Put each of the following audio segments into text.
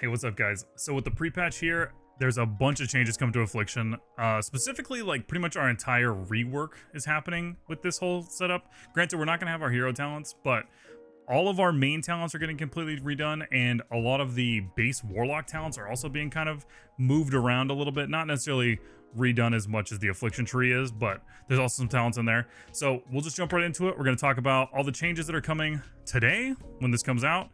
Hey, what's up, guys? So with the pre-patch here, there's a bunch of changes coming to Affliction. Specifically, like pretty much our entire rework is happening with this whole setup. Granted, we're not going to have our hero talents, but all of our main talents are getting completely redone, and a lot of the base warlock talents are also being kind of moved around a little bit. Not necessarily redone as much as the Affliction tree is, but there's also some talents in there. So we'll just jump right into it. We're going to talk about all the changes that are coming today when this comes out.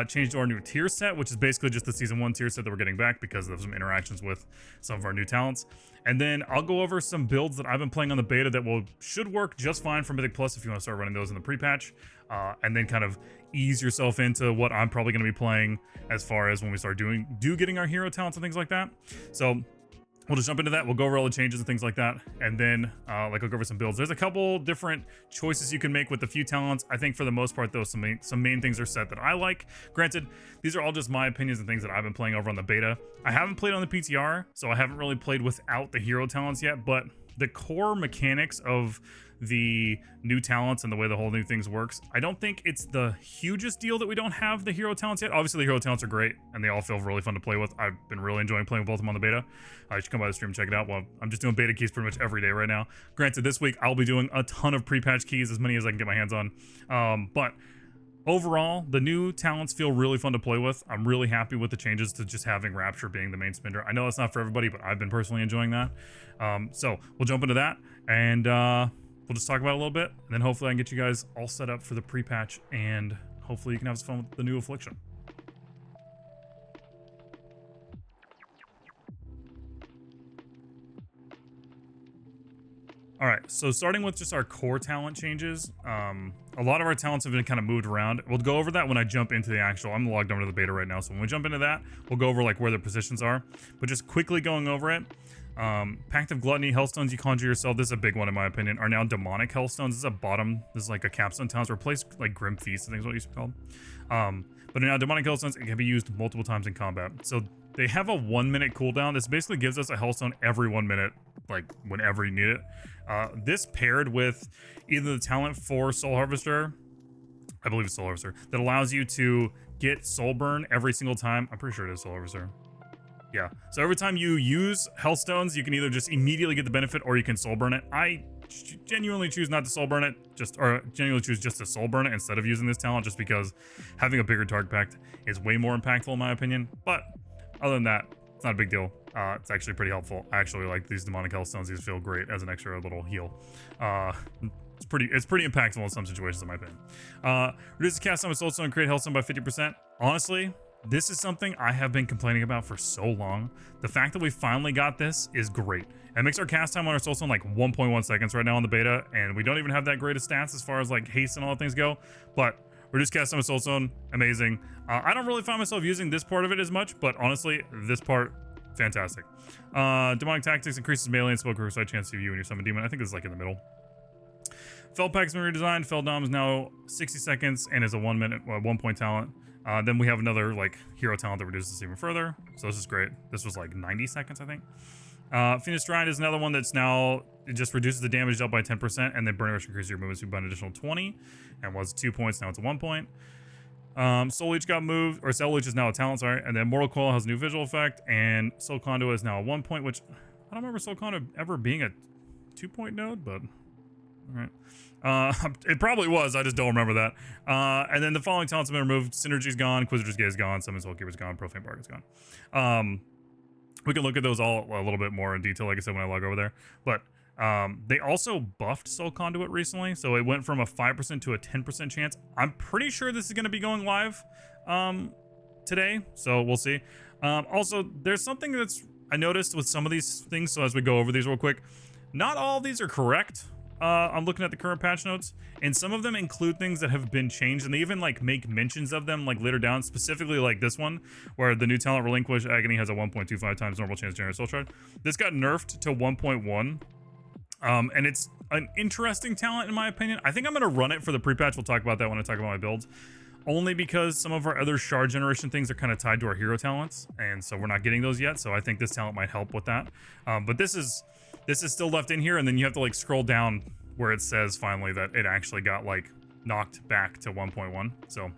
Change to our new tier set, which is basically just the season 1 tier set that we're getting back because of some interactions with some of our new talents. And then I'll go over some builds that I've been playing on the beta that should work just fine for Mythic Plus if you want to start running those in the pre-patch. And then kind of ease yourself into what I'm probably going to be playing as far as when we start getting our hero talents and things like that. So we'll just jump into that. We'll go over all the changes and things like that. And then I'll go over some builds. There's a couple different choices you can make with a few talents. I think for the most part, though, some main things are set that I like. Granted, these are all just my opinions and things that I've been playing over on the beta. I haven't played on the PTR, so I haven't really played without the hero talents yet, but the core mechanics of the new talents and the way the whole new things works, I don't think it's the hugest deal that we don't have the hero talents yet. Obviously, the hero talents are great, and they all feel really fun to play with. I've been really enjoying playing with both of them on the beta. You should come by the stream and check it out. Well, I'm just doing beta keys pretty much every day right now. Granted, this week I'll be doing a ton of pre-patch keys, as many as I can get my hands on. But overall, the new talents feel really fun to play with. I'm really happy with the changes to just having Rapture being the main spender. I know that's not for everybody, but I've been personally enjoying that. So we'll jump into that, and we'll just talk about it a little bit, and then hopefully I can get you guys all set up for the pre-patch, and hopefully you can have some fun with the new Affliction. All right, so starting with just our core talent changes, a lot of our talents have been kind of moved around. We'll go over that when I jump into the actual, I'm logged onto the beta right now, so when we jump into that, we'll go over like where the positions are. But just quickly going over it, Pact of Gluttony, Hellstones you conjure yourself, this is a big one in my opinion, are now demonic Hellstones. This is a bottom, this is like a capstone talent, to replace like Grim Feast, I think is what it used to be called. But now demonic Hellstones, it can be used multiple times in combat. So they have a 1 minute cooldown. This basically gives us a Hellstone every 1 minute, like whenever you need it. This paired with either the talent for Soul Harvester, I believe it's Soul Harvester, that allows you to get Soul Burn every single time. I'm pretty sure it is Soul Harvester. Yeah, so every time you use Hellstones, you can either just immediately get the benefit or you can Soul Burn it. I genuinely choose not to Soul Burn it, genuinely choose just to Soul Burn it instead of using this talent, just because having a bigger target pact is way more impactful in my opinion. But other than that, it's not a big deal. It's actually pretty helpful. I actually like these demonic Hellstones. These feel great as an extra little heal. It's pretty impactful in some situations in my opinion. Reduce the cast time with Soulstone and create Hellstone by 50%. Honestly, this is something I have been complaining about for so long. The fact that we finally got this is great. It makes our cast time on our Soulstone like 1.1 seconds right now on the beta, and we don't even have that great of stats as far as like haste and all that things go. But reduce cast time with Soulstone, amazing. I don't really find myself using this part of it as much, but honestly, this part, fantastic. Demonic Tactics increases melee and spell side chance to you and your summon demon. I think this is like in the middle. Fel Pack's been redesigned. Fel Dom is now 60 seconds and is a 1 minute, 1 point talent. Then we have another like hero talent that reduces this even further. So this is great. This was like 90 seconds, I think. Phoenix Stride is another one that's now, it just reduces the damage dealt by 10%, and then Burning Rush increases your movement speed by an additional 20, and was 2 points, now it's a 1 point. Soul Leech got moved, or Soul Leech is now a talent, sorry, and then Mortal Coil has a new visual effect, and Soul Conduit is now a 1 point, which I don't remember Soul Conduit ever being a 2 point node, but alright. It probably was, I just don't remember that. And then the following talents have been removed. Synergy's gone, Inquisitor's Gaze is gone, Summon Soul Keeper's gone, Profane Bargain's gone. We can look at those all a little bit more in detail, like I said, when I log over there. But they also buffed Soul Conduit recently, so it went from a 5% to a 10% chance. I'm pretty sure this is going to be going live today, so we'll see. Also, there's something that's I noticed with some of these things, so as we go over these real quick, not all of these are correct. I'm looking at the current patch notes, and some of them include things that have been changed, and they even like make mentions of them like later down, specifically like this one where the new talent Relinquish Agony has a 1.25 times normal chance to generate soul shard. This got nerfed to 1.1, and it's an interesting talent in my opinion. I think I'm going to run it for the pre-patch. We'll talk about that when I talk about my builds, only because some of our other shard generation things are kind of tied to our hero talents, and so we're not getting those yet, so I think this talent might help with that. But this is still left in here, and then you have to like scroll down where it says finally that it actually got like knocked back to 1.1. So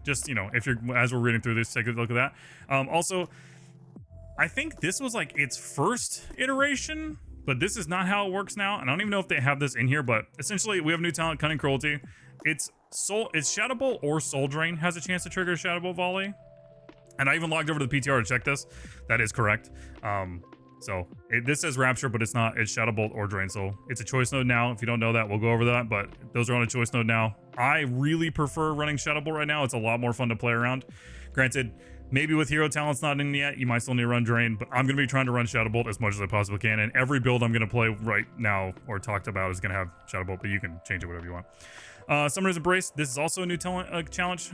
Just, you know, if you're, as we're reading through this, take a look at that. Also, I think this was like its first iteration, but this is not how it works now. And I don't even know if they have this in here, but essentially we have a new talent, Cunning Cruelty. It's Shadow Bolt or Soul Drain has a chance to trigger Shadow Bolt Volley. And I even logged over to the PTR to check this. That is correct. This says Rapture, but it's not. It's Shadow Bolt or Drain Soul. It's a choice node now. If you don't know that, we'll go over that, but those are on a choice node now. I really prefer running Shadow Bolt right now. It's a lot more fun to play around. Granted, maybe with hero talents not in yet, you might still need to run Drain, but I'm going to be trying to run Shadow Bolt as much as I possibly can, and every build I'm going to play right now or talked about is going to have Shadow Bolt, but you can change it whatever you want. Summoner's Embrace. This is also a new talent challenge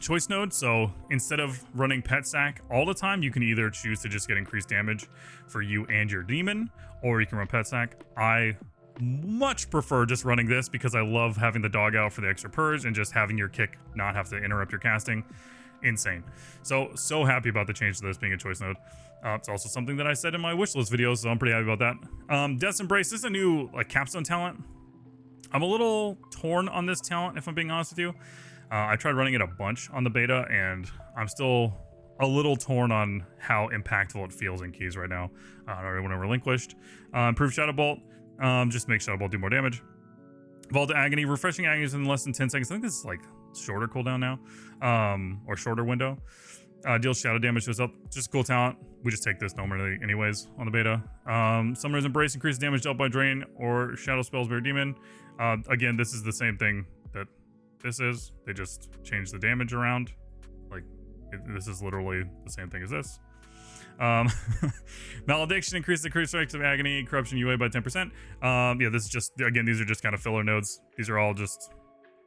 choice node. So instead of running Pet Sack all the time, you can either choose to just get increased damage for you and your demon, or you can run Pet Sack. I much prefer just running this because I love having the dog out for the extra purge and just having your kick not have to interrupt your casting. Insane. So happy about the change to this being a choice node. It's also something that I said in my wishlist video, so I'm pretty happy about that. Death's Embrace, this is a new like capstone talent. I'm a little torn on this talent, if I'm being honest with you. I tried running it a bunch on the beta, and I'm still a little torn on how impactful it feels in keys right now. I don't really want to relinquished. Improved Shadow Bolt, just make Shadow Bolt do more damage. Vault to Agony, refreshing Agony is in less than 10 seconds. I think this is like shorter cooldown now, or shorter window. Deals shadow damage to itself. Just a cool talent. We just take this normally anyways on the beta. Summoner's Embrace, increases damage dealt by Drain or Shadow Spells by your demon. Again, this is the same thing that this is. They just change the damage around. Like, this is literally the same thing as this. Malediction, increases the critical strikes of Agony, Corruption UA by 10%. Yeah, this is just, again, these are just kind of filler nodes. These are all just,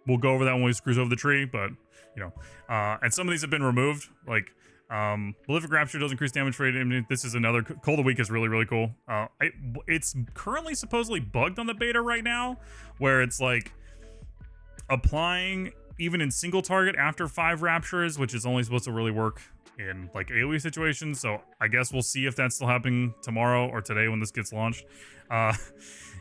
we'll go over that when we cruise over the tree, but, you know. And some of these have been removed, like, Malefic Rapture does increase damage for 8. This is another, Cold of Week is really, really cool. It's currently supposedly bugged on the beta right now, where it's like, applying even in single target after 5 raptures, which is only supposed to really work in like AoE situations. So I guess we'll see if that's still happening tomorrow or today when this gets launched.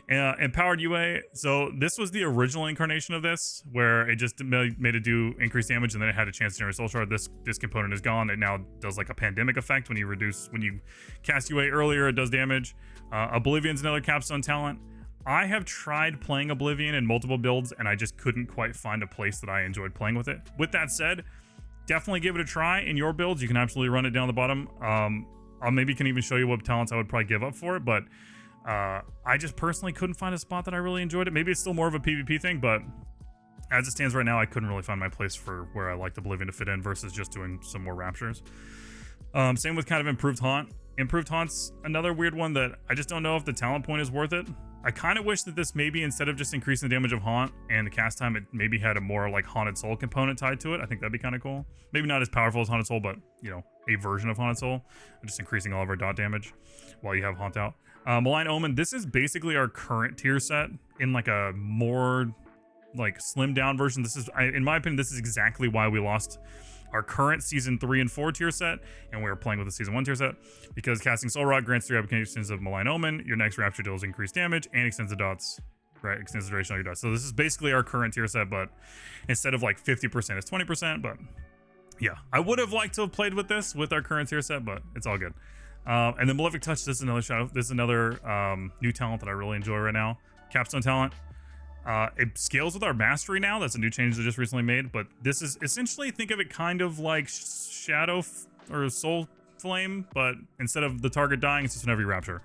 Empowered UA. So this was the original incarnation of this, where it just made it do increased damage, and then it had a chance to generate soul shard. This component is gone. It now does like a pandemic effect when you cast UA earlier, it does damage. Oblivion's another capstone talent. I have tried playing Oblivion in multiple builds, and I just couldn't quite find a place that I enjoyed playing with it. With that said, definitely give it a try in your builds. You can absolutely run it down the bottom. I maybe can even show you what talents I would probably give up for it, but I just personally couldn't find a spot that I really enjoyed it. Maybe it's still more of a PvP thing, but as it stands right now, I couldn't really find my place for where I liked Oblivion to fit in versus just doing some more raptures. Same with kind of Improved Haunt. Improved Haunt's another weird one that I just don't know if the talent point is worth it. I kind of wish that this maybe, instead of just increasing the damage of Haunt and the cast time, it maybe had a more like Haunted Soul component tied to it. I think that'd be kind of cool. Maybe not as powerful as Haunted Soul, but, you know, a version of Haunted Soul. Just increasing all of our dot damage while you have Haunt out. Malign Omen, this is basically our current tier set in like a more like slimmed down version. This is, in my opinion, this is exactly why we lost our current season 3 and 4 tier set, and we were playing with the season 1 tier set, because casting Soul Rod grants 3 applications of Malign Omen. Your next Rapture deals increased damage and extends the dots, right? Extends the duration of your dots. So this is basically our current tier set, but instead of like 50%, it's 20%. But yeah, I would have liked to have played with this with our current tier set, but it's all good. And then Malefic Touch, this is another shadow. This is another new talent that I really enjoy right now. Capstone talent. It scales with our mastery now. That's a new change that just recently made, but this is essentially, think of it kind of like Shadow or Soul Flame, but instead of the target dying, it's just whenever you rapture.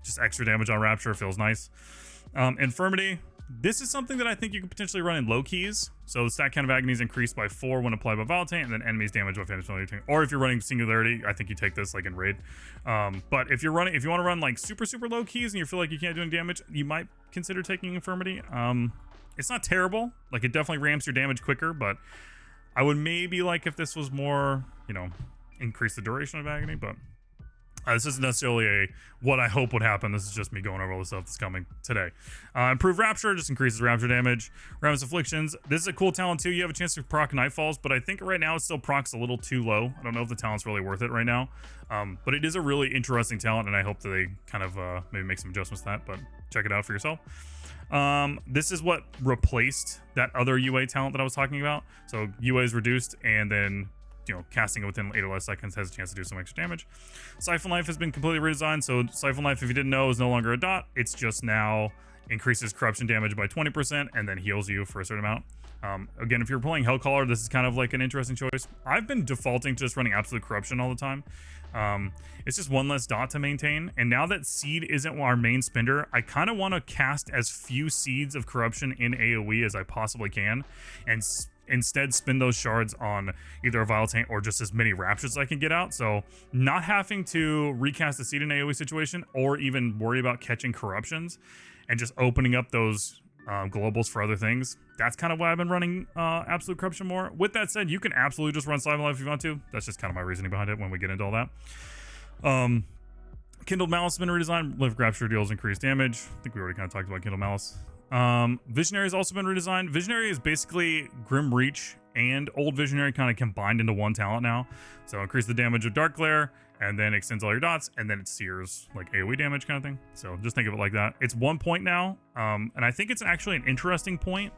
Just extra damage on rapture, feels nice. Infirmity. This is something that I think you could potentially run in low keys. So the stat count of agony is increased by 4 when applied by Volatile, and then enemies damage by Phantom. Or if you're running Singularity, I think you take this like in Raid. But if you want to run like super low keys and you feel like you can't do any damage, you might consider taking Infirmity. It's not terrible. Like, it definitely ramps your damage quicker, but I would maybe like if this was more, you know, increase the duration of agony, but this isn't necessarily what I hope would happen. This is just me going over all the stuff that's coming today. Improved Rapture, just increases Rapture damage. Ravenous Afflictions, this is a cool talent too. You have a chance to proc Nightfalls, but I think right now it still procs a little too low. I don't know if the talent's really worth it right now. But it is a really interesting talent, and I hope that they kind of maybe make some adjustments to that, but check it out for yourself. This is what replaced that other UA talent that I was talking about. So UA is reduced, and then casting it within 8 or less seconds has a chance to do some extra damage. Siphon Life has been completely redesigned. So Siphon Life, if you didn't know, is no longer a dot. It's just now increases corruption damage by 20% and then heals you for a certain amount. Again, if you're playing Hellcaller, this is kind of like an interesting choice. I've been defaulting to just running Absolute Corruption all the time. It's just one less dot to maintain. And now that Seed isn't our main spender, I kind of want to cast as few Seeds of Corruption in AoE as I possibly can, and instead spend those shards on either a Vile Taint or just as many Raptures as I can get out. So not having to recast the Seed in AoE situation or even worry about catching Corruptions and just opening up those globals for other things. That's kind of why I've been running Absolute Corruption more. With that said, you can absolutely just run Siphon Life if you want to. That's just kind of my reasoning behind it when we get into all that. Kindled Malice has been redesigned. Malefic Rapture deals increased damage. I think we already kind of talked about Kindled Malice. Visionary has also been redesigned. Visionary is basically Grim Reach and Old Visionary kind of combined into one talent now. So increase the damage of Dark Glare, and then extends all your dots, and then it sears like AoE damage kind of thing. So just think of it like that. It's 1 point now, and I think it's actually an interesting point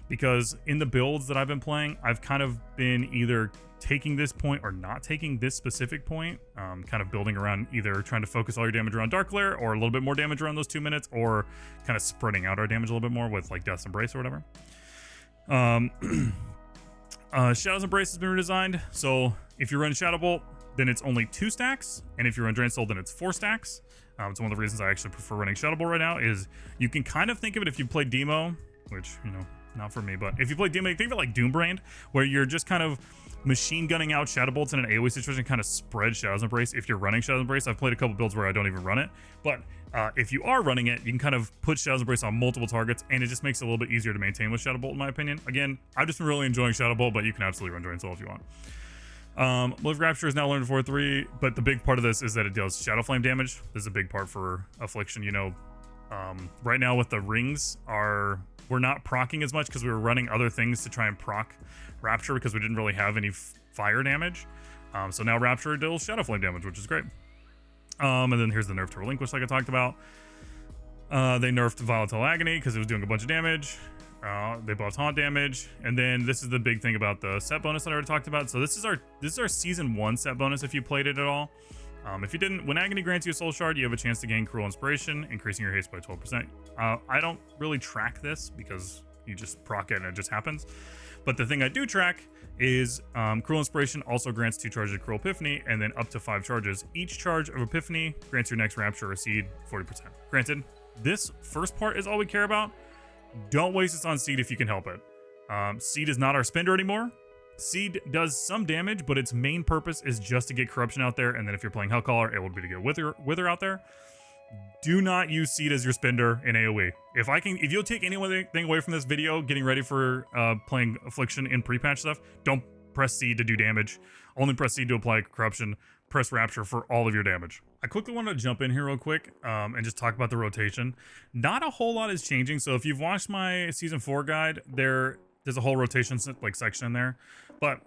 because in the builds that I've been playing, I've kind of been either taking this point or not taking this specific point, kind of building around either trying to focus all your damage around Dark Glare or a little bit more damage around those 2 minutes, or kind of spreading out our damage a little bit more with like Death's Embrace or whatever. Shadow's Embrace has been redesigned. So if you run Shadow Bolt, then it's only 2 stacks, and if you run Drain Soul, then it's 4 stacks. It's one of the reasons I actually prefer running Shadow Bolt right now. Is you can kind of think of it, if you play Demo, which not for me, but if you play Demo, think of it like Doombrand, where you're just kind of machine gunning out Shadow Bolts in an AoE situation, kind of spread Shadow's Embrace. If you're running Shadow's Embrace, I've played a couple builds where I don't even run it, but if you are running it, you can kind of put Shadow's Embrace on multiple targets, and it just makes it a little bit easier to maintain with Shadow Bolt, in my opinion. Again, I've just been really enjoying Shadow Bolt, but you can absolutely run Drain Soul if you want. Malefic Rapture is now learned 4-3, but the big part of this is that it deals Shadow Flame damage. This is a big part for Affliction. Right now with the rings, we're not proccing as much because we were running other things to try and proc Rapture because we didn't really have any fire damage. So now Rapture deals Shadow Flame damage, which is great. And then here's the nerf to Relinquish, like I talked about. They nerfed Volatile Agony because it was doing a bunch of damage. They buffed Haunt damage, and then this is the big thing about the set bonus that I already talked about. So this is our season 1 set bonus if you played it at all. If you didn't, when Agony grants you a Soul Shard, you have a chance to gain Cruel Inspiration, increasing your haste by 12%. I don't really track this because you just proc it and it just happens. But the thing I do track is Cruel Inspiration also grants 2 charges of Cruel Epiphany, and then up to 5 charges. Each charge of Epiphany grants your next Rapture or Seed 40%. Granted, this first part is all we care about. Don't waste this on Seed if you can help it. Seed is not our spender anymore. Seed does some damage, but its main purpose is just to get Corruption out there, and then if you're playing Hellcaller, it will be to get Wither out there. Do not use Seed as your spender in AoE. If you'll take anything away from this video, getting ready for playing Affliction in pre-patch stuff, don't press Seed to do damage. Only press Seed to apply Corruption. Press Rapture for all of your damage. I quickly want to jump in here real quick and just talk about the rotation. Not a whole lot is changing. So if you've watched my season 4 guide, there's a whole rotation section in there. But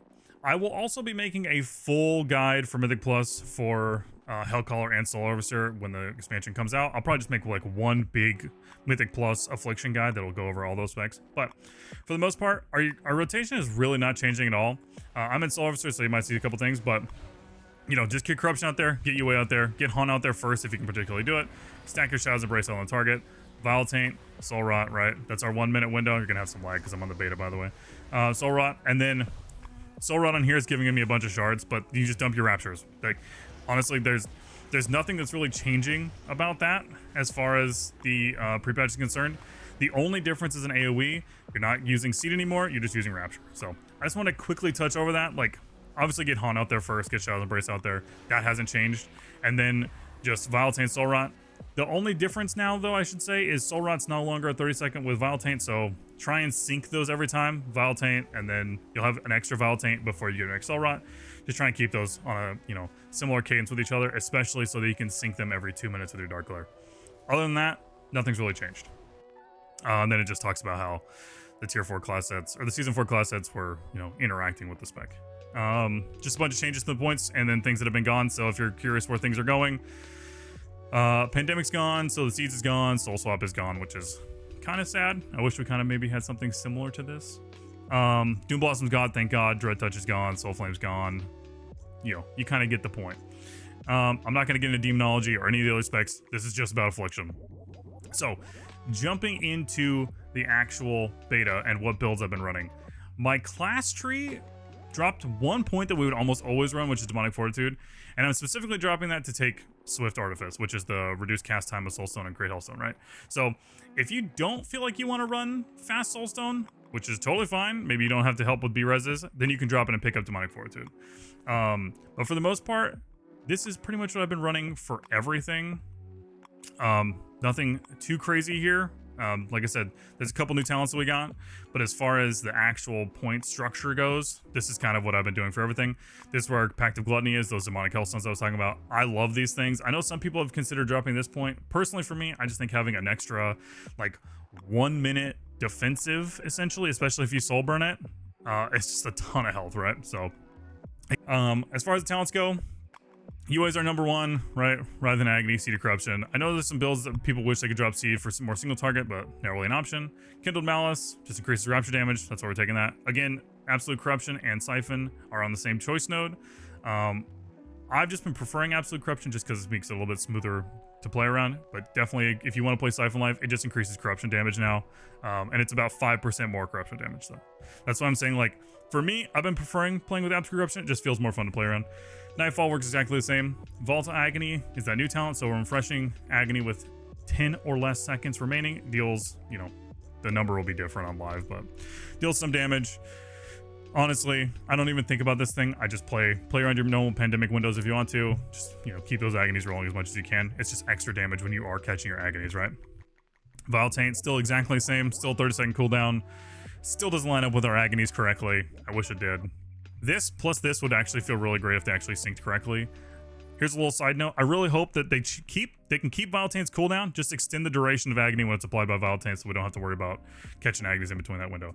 I will also be making a full guide for Mythic Plus for Hellcaller and Soul Harvester when the expansion comes out. I'll probably just make like one big Mythic Plus Affliction guide that'll go over all those specs. But for the most part, our rotation is really not changing at all. I'm in Soul Harvester, so you might see a couple things, but just get Corruption out there, get UA out there, get Haunt out there first if you can particularly do it. Stack your Shadow's Embrace on the target. Vile Taint, Soul Rot, right? That's our 1 minute window. You're going to have some lag because I'm on the beta, by the way. Soul Rot, and then Soul Rot on here is giving me a bunch of shards, but you just dump your Raptures. Like, honestly, there's nothing that's really changing about that as far as the pre-patch is concerned. The only difference is in AoE. You're not using Seed anymore. You're just using Rapture. So I just want to quickly touch over that. Like, obviously get Haunt out there first, get Shadow's Embrace out there. That hasn't changed. And then just Vile Taint, Soul Rot. The only difference now, though, I should say, is Soul Rot's no longer a 30-second with Vile Taint, so try and sync those every time. Vile Taint, and then you'll have an extra Vile Taint before you get an next Soul Rot. Just try and keep those on a, similar cadence with each other, especially so that you can sync them every 2 minutes with your Dark Glare. Other than that, nothing's really changed. And then it just talks about how the tier 4 class sets, or the season 4 class sets were, interacting with the spec. Just a bunch of changes to the points and then things that have been gone. So if you're curious where things are going, Pandemic's gone, so the Seeds is gone, Soul Swap is gone, which is kind of sad. I wish we kind of maybe had something similar to this. Doom Blossom's God, thank God. Dread Touch is gone. Soul Flame's gone. You know, you kind of get the point. I'm not going to get into Demonology or any of the other specs. This is just about Affliction. So, jumping into the actual beta and what builds I've been running. My class tree dropped one point that we would almost always run, which is Demonic Fortitude. And I'm specifically dropping that to take Swift Artifice, which is the reduced cast time of Soulstone and Great Hellstone, right? So, if you don't feel like you want to run fast Soulstone, which is totally fine, maybe you don't have to help with B-Reses, then you can drop it and pick up Demonic Fortitude. But for the most part, this is pretty much what I've been running for everything. Nothing too crazy here. Like I said, there's a couple new talents that we got, but as far as the actual point structure goes, this is kind of what I've been doing for everything. This is where our Pact of Gluttony is, those Demonic Hellstones I was talking about. I love these things. I know some people have considered dropping this point. Personally, for me, I just think having an extra, like, 1 minute defensive, essentially, especially if you soul burn it, it's just a ton of health, right? So, as far as the talents go, UAs are number one, right? Rather than Agony, Seed of Corruption. I know there's some builds that people wish they could drop Seed for some more single target, but not really an option. Kindled Malice just increases Rapture damage. That's why we're taking that. Again, Absolute Corruption and Siphon are on the same choice node. I've just been preferring Absolute Corruption just because it makes it a little bit smoother to play around. But definitely, if you want to play Siphon Life, it just increases Corruption damage now. And it's about 5% more Corruption damage. So that's why I'm saying, like, for me, I've been preferring playing with Absolute Corruption. It just feels more fun to play around. Nightfall works exactly the same. Volatile Agony is that new talent, so we're refreshing Agony with 10 or less seconds remaining. Deals, you know, the number will be different on live, but deals some damage. Honestly, I don't even think about this thing. I just play around your normal pandemic windows if you want to. Just, you know, keep those Agonies rolling as much as you can. It's just extra damage when you are catching your Agonies, right? Vile Taint, still exactly the same. Still 30-second cooldown. Still doesn't line up with our Agonies correctly. I wish it did. This plus this would actually feel really great if they actually synced correctly. Here's a little side note. I really hope that they can keep Vile Taint's cooldown, just extend the duration of Agony when it's applied by Vile Taint so we don't have to worry about catching Agonies in between that window.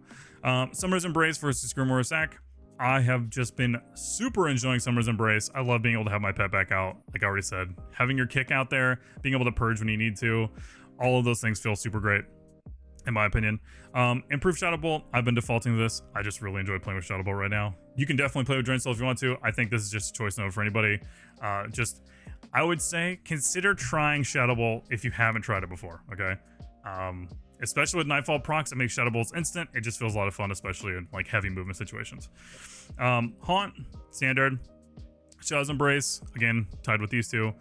Summer's Embrace versus Grimoire Sack. I have just been super enjoying Summer's Embrace. I love being able to have my pet back out, like I already said. Having your kick out there, being able to purge when you need to, all of those things feel super great, in my opinion. Improved Shadow Bolt, I've been defaulting to this. I just really enjoy playing with Shadow Bolt right now. You can definitely play with Drain Soul if you want to. I think this is just a choice node for anybody. I would say consider trying Shadow Bolt if you haven't tried it before, okay? Especially with Nightfall procs, it makes Shadow Bolts instant. It just feels a lot of fun, especially in like heavy movement situations. Haunt, standard. Shadow's Embrace, again, tied with these two.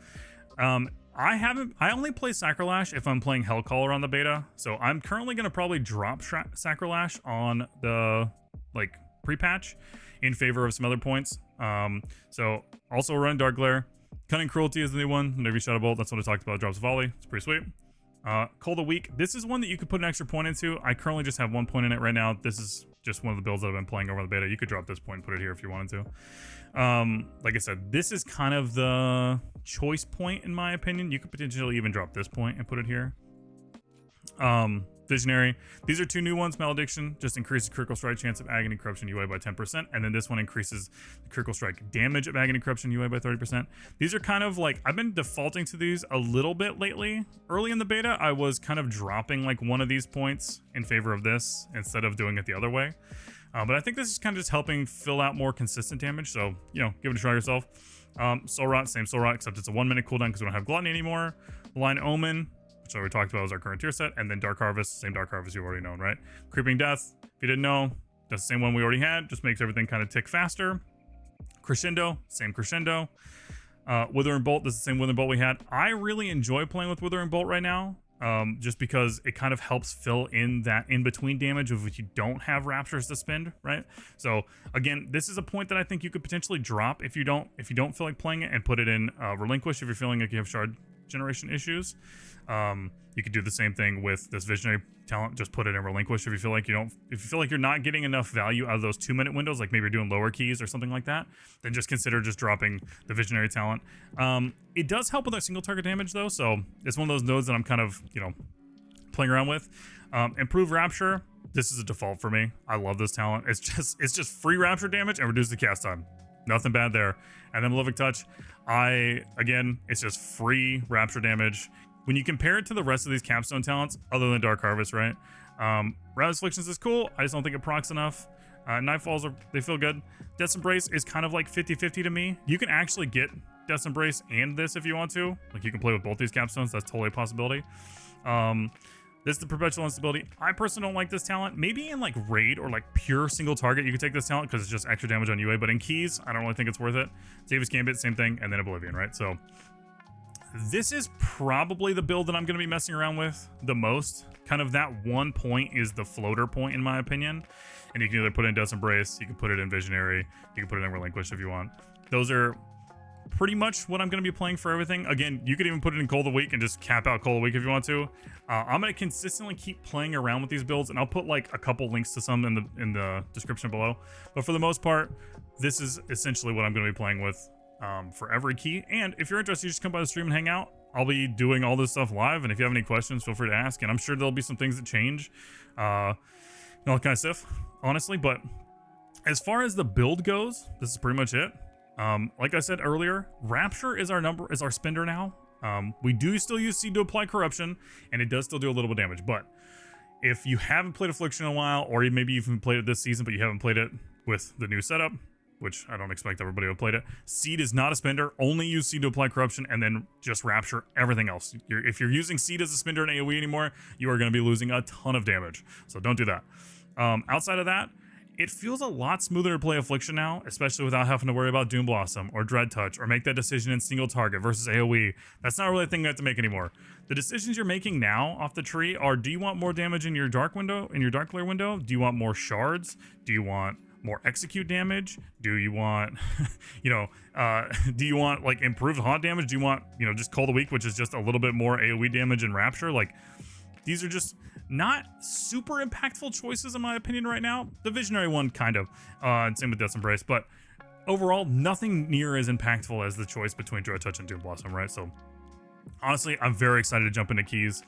I only play Sacrolash if I'm playing Hellcaller on the beta, so I'm currently going to probably drop Sacrolash on the like pre-patch in favor of some other points. So also run Dark Glare. Cunning Cruelty is the new one. Navy Shadow Bolt, that's what I talked about. Drops Volley. It's pretty sweet. Cold a Week. This is one that you could put an extra point into. I currently just have 1 point in it right now. This is just one of the builds that I've been playing over the beta. You could drop this point and put it here if you wanted to. Like I said, this is kind of the choice point in my opinion. You could potentially even drop this point and put it here. Visionary. These are two new ones. Malediction just increases critical strike chance of Agony Corruption UA by 10%, and then this one increases the critical strike damage of Agony Corruption UA by 30%. These are kind of like, I've been defaulting to these a little bit lately. Early in the beta, I was kind of dropping like one of these points in favor of this instead of doing it the other way. But I think this is kind of just helping fill out more consistent damage, so, you know, give it a try yourself. Soul Rot, same Soul Rot, except it's a 1 minute cooldown because we don't have Gluttony anymore. Line Omen, which I already talked about, is our current tier set, and then Dark Harvest, same Dark Harvest you've already known, right? Creeping Death, if you didn't know, that's the same one we already had, just makes everything kind of tick faster. Crescendo, same Crescendo. Withering Bolt, this is the same Withering Bolt we had. I really enjoy playing with Withering Bolt right now, just because it kind of helps fill in that in-between damage of which you don't have Raptures to spend, right? So again, this is a point that I think you could potentially drop if you don't feel like playing it, and put it in Relinquish if you're feeling like you have shard generation issues. You could do the same thing with this Visionary talent. Just put it in Relinquish if you feel like you're not getting enough value out of those 2 minute windows, like maybe you're doing lower keys or something like that, then just consider just dropping the Visionary talent. It does help with our single target damage though, so it's one of those nodes that I'm kind of, you know, playing around with. Improve Rapture, this is a default for me. I love this talent. It's just free Rapture damage and reduce the cast time. Nothing bad there. And then Malefic Touch, again, it's just free Rapture damage, when you compare it to the rest of these capstone talents, other than Dark Harvest, right? Ravage Afflictions is cool. I just don't think it procs enough. Nightfalls they feel good. Death's Embrace is kind of like 50-50 to me. You can actually get Death's Embrace and this if you want to. Like, you can play with both these capstones. That's totally a possibility. This is the Perpetual Instability. I personally don't like this talent. Maybe in like raid or like pure single target, you could take this talent because it's just extra damage on UA. But in keys, I don't really think it's worth it. Davis Gambit, same thing, and then Oblivion, right? So this is probably the build that I'm going to be messing around with the most. Kind of that one point is the floater point, in my opinion. And you can either put it in Death's Embrace, you can put it in Visionary, you can put it in Relinquish if you want. Those are pretty much what I'm going to be playing for everything. Again, you could even put it in Cold of the Week and just cap out Cold of the Week if you want to. I'm going to consistently keep playing around with these builds, and I'll put like a couple links to some in the description below. But for the most part, this is essentially what I'm going to be playing with for every key. And if you're interested, you just come by the stream and hang out. I'll be doing all this stuff live, and if you have any questions, feel free to ask. And I'm sure there'll be some things that change, all kind of stuff, honestly. But as far as the build goes, this is pretty much it. Like I said earlier, Rapture is our spender now. We do still use Seed to apply corruption, and it does still do a little bit of damage. But if you haven't played Affliction in a while, or maybe you've played it this season, but you haven't played it with the new setup, which I don't expect everybody to have played it, Seed is not a spender. Only use Seed to apply corruption, and then just Rapture everything else. If you're using Seed as a spender in AoE anymore, you are going to be losing a ton of damage. So don't do that. Outside of that, it feels a lot smoother to play Affliction now, especially without having to worry about Doom Blossom or Dread Touch or make that decision in single target versus AoE. That's not really a thing you have to make anymore. The decisions you're making now off the tree are: do you want more damage in your dark window, in your dark layer window? Do you want more shards? Do you want more execute damage? Do you want, do you want like improved haunt damage? Do you want, just Cold of the Week, which is just a little bit more AoE damage and Rapture? Like, these are just not super impactful choices in my opinion right now. The Visionary one kind of, and same with Death's Embrace, but overall nothing near as impactful as the choice between Dread Touch and Doom Blossom, right? So honestly, I'm very excited to jump into keys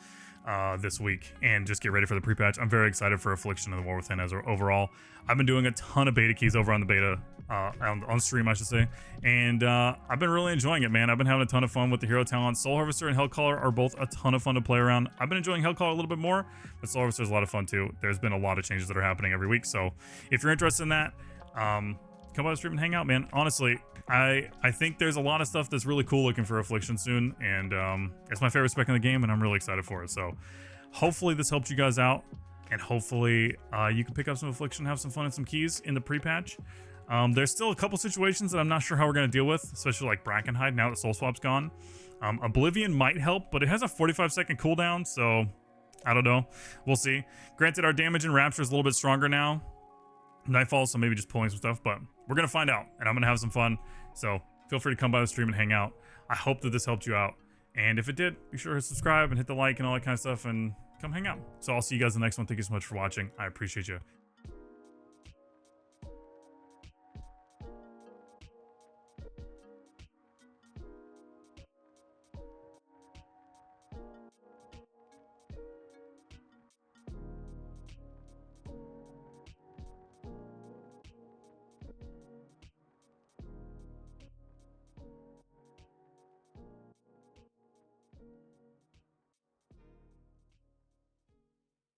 this week and just get ready for the pre-patch. I'm very excited for Affliction and the War Within as overall. I've been doing a ton of beta keys over on the beta, on stream, I should say, and I've been really enjoying it, man. I've been having a ton of fun with the hero talents. Soul Harvester and Hellcaller are both a ton of fun to play around. I've been enjoying Hellcaller a little bit more, but Soul Harvester is a lot of fun too. There's been a lot of changes that are happening every week, so if you're interested in that, come by the stream and hang out, man. Honestly, I think there's a lot of stuff that's really cool looking for Affliction soon, and it's my favorite spec in the game, and I'm really excited for it. So hopefully this helped you guys out, and hopefully you can pick up some Affliction, have some fun and some keys in the pre-patch. There's still a couple situations that I'm not sure how we're going to deal with, especially like Brackenhide now that Soul Swap's gone. Oblivion might help, but it has a 45-second cooldown, so I don't know. We'll see. Granted, our damage in Rapture is a little bit stronger now. Nightfall, so maybe just pulling some stuff, but we're gonna find out, and I'm gonna have some fun. So feel free to come by the stream and hang out. I hope that this helped you out, and if it did, be sure to subscribe and hit the like and all that kind of stuff, and come hang out. So I'll see you guys in the next one. Thank you so much for watching. I appreciate you.